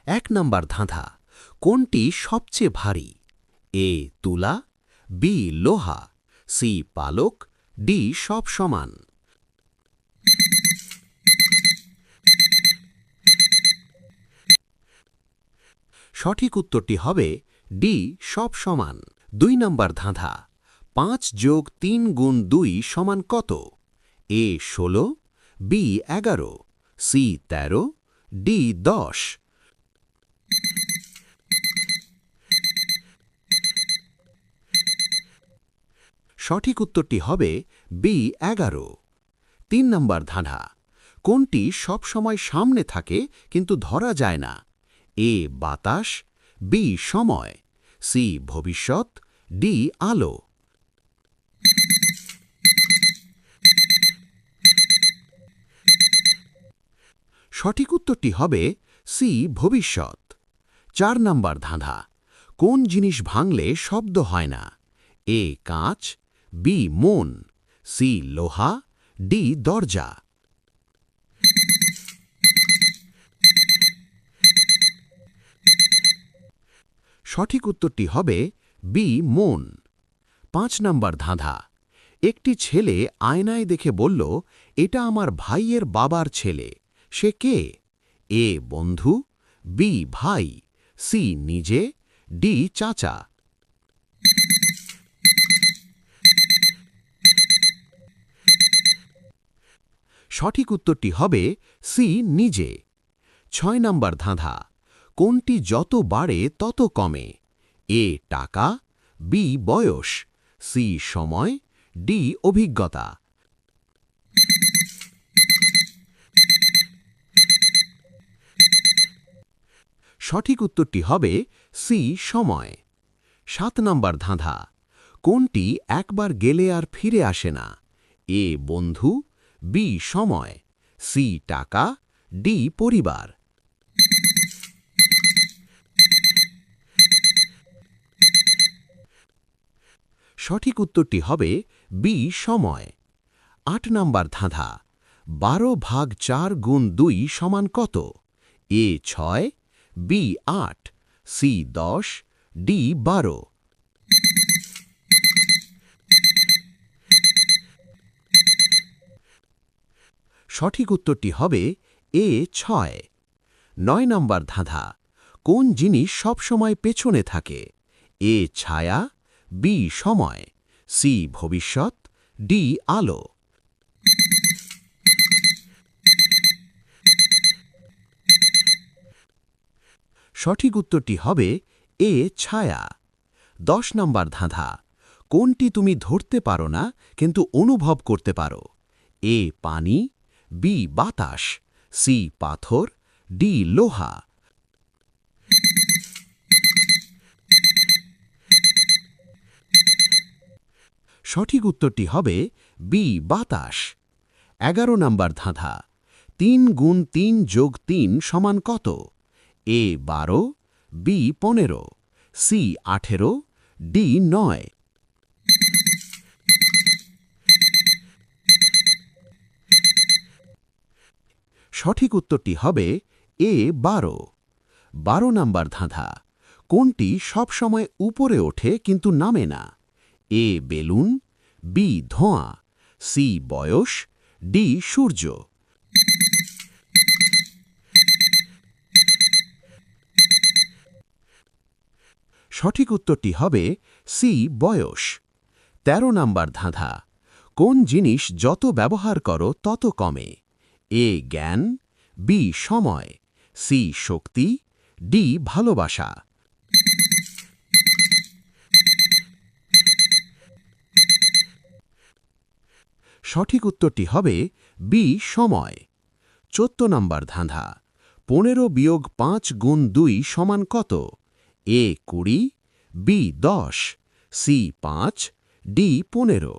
এক নাম্বার ধাঁধা, কোনটি সবচেয়ে ভারী? এ তুলা, বি লোহা, সি পালক, ডি সব সমান। সঠিক উত্তরটি হবে ডি সব সমান। ২ নাম্বার ধাঁধা, ৫ যোগ ৩ গুণ ২ সমান কত? এ ১৬, বি ১১, সি ১৩, ডি ১০। সঠিক উত্তরটি হবে বি ১১। ৩ নাম্বার ধাঁধা, কোনটি সবসময় সামনে থাকে কিন্তু ধরা যায় না? এ বাতাস, বি সময়, সি ভবিষ্যৎ, ডি আলো। সঠিক উত্তরটি হবে সি ভবিষ্যৎ। ৪ নাম্বার ধাঁধা, কোন জিনিস ভাঙলে শব্দ হয় না? এ কাঁচ, বি মন, সি লোহা, ডি দরজা। সঠিক উত্তরটি হবে বি মন। ৫ নাম্বার ধাঁধা, একটি ছেলে আয়নায় দেখে বলল, এটা আমার ভাইয়ের বাবার ছেলে। সে কে? এ বন্ধু, বি ভাই, সি নিজে, ডি চাচা। সঠিক উত্তরটি হবে সি নিজে। ৬ নাম্বার ধাঁধা, কোনটি যত বাড়ে তত কমে? এ টাকা, বি বয়স, সি সময়, ডি অভিজ্ঞতা। সঠিক উত্তরটি হবে সি সময়। ৭ নাম্বার ধাঁধা, কোনটি একবার গেলে আর ফিরে আসে না? এ বন্ধু, বি সময়, সি টাকা, ডি পরিবার। সঠিক উত্তরটি হবে বি সময়। ৮ নাম্বার ধাঁধা, ১২ ভাগ ৪ গুণ ২ সমান কত? এ ৬, বি ৮, সি ১০, ডি ১২। সঠিক উত্তরটি হবে এ ৬। ৯ নাম্বার ধাঁধা, কোন জিনিস সবসময় পেছনে থাকে? এ ছায়া, বি সময়, সি ভবিষ্যৎ, ডি আলো। সঠিক উত্তরটি হবে এ ছায়া। ১০ নাম্বার ধাঁধা, কোনটি তুমি ধরতে পারো না কিন্তু অনুভব করতে পারো? এ পানি, বি বাতাস, সি পাথর, ডি লোহা। সঠিক উত্তরটি হবে বি বাতাস। ১১ নাম্বার ধাঁধা, ৩ গুণ ৩ যোগ ৩ সমান কত? এ ১২, বি ১৫, সি ১৮, ডি ৯। সঠিক উত্তরটি হবে এ ১২। ১২ নাম্বার ধাঁধা, কোনটি সবসময় উপরে ওঠে কিন্তু নামে না? এ বেলুন, বি ধোঁয়া, সি বয়স, ডি সূর্য। সঠিক উত্তরটি হবে সি বয়স। ১৩ নাম্বার ধাঁধা, কোন জিনিস যত ব্যবহার করো তত কমে? এ জ্ঞান, বি সময়, সি শক্তি, ডি ভালোবাসা। সঠিক উত্তরটি হবে বি সময়। ১৪ নাম্বার ধাঁধা, ১৫ বিয়োগ ৫ গুণ ২ সমান কত? এ ২০, বি ১০, সি ৫, ডি ১৫।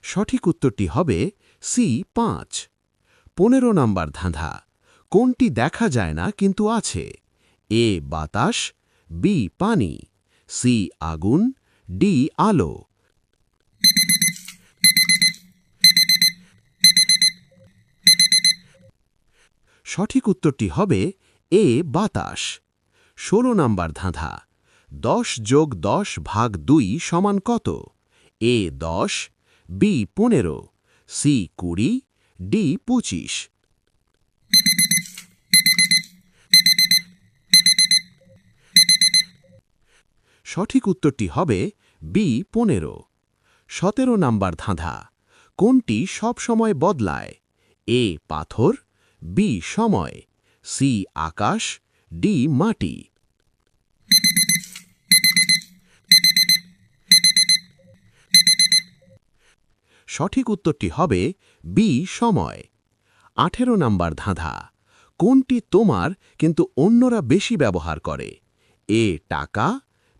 সঠিক উত্তরটি হবে সি ৫। ১৫ নাম্বার ধাঁধা, কোনটি দেখা যায় না কিন্তু আছে? এ বাতাস, বি পানি, সি আগুন, ডি আলো। সঠিক উত্তরটি হবে এ বাতাস। ১৬ নাম্বার ধাঁধা ১০ যোগ ১০ ভাগ ২ সমান কত? এ ১০, বি ১৫, সি ২০, ডি ২৫। সঠিক উত্তরটি হবে বি ১৫। ১৭ নাম্বার ধাঁধা কোনটি সব সময় বদলায়? এ পাথর, বি সময়, সি আকাশ, ডি মাটি। সঠিক উত্তরটি হবে বি সময়। ১৮ নাম্বার ধাঁধা কোনটি তোমার কিন্তু অন্যরা বেশি ব্যবহার করে? এ টাকা,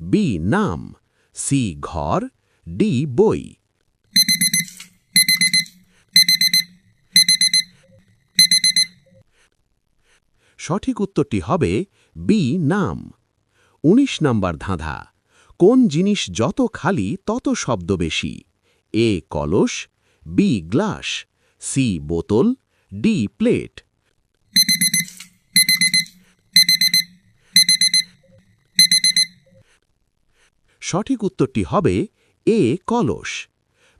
বি নাম, সি ঘর, ডি বই। সঠিক উত্তরটি হবে বি নাম। ১৯ নাম্বার ধাঁধা কোন জিনিস যত খালি তত শব্দ বেশি? এ কলস, বি গ্লাস, সি বোতল, ডি প্লেট। সঠিক উত্তরটি হবে এ কলস।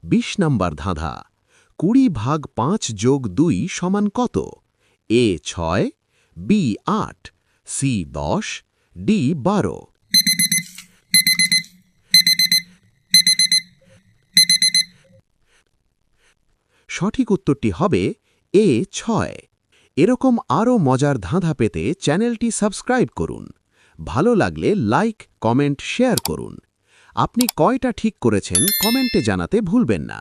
২০ নাম্বার ধাঁধা ২০ ভাগ ৫ যোগ ২ সমান কত? এ ৬, বি ৮, সি ১০, ডি ১২। সঠিক উত্তরটি হবে এ ৬। এরকম আরও মজার ধাঁধা পেতে চ্যানেলটি সাবস্ক্রাইব করুন। ভালো লাগলে লাইক, কমেন্ট, শেয়ার করুন। আপনি কয়টা ঠিক করেছেন কমেন্টে জানাতে ভুলবেন না।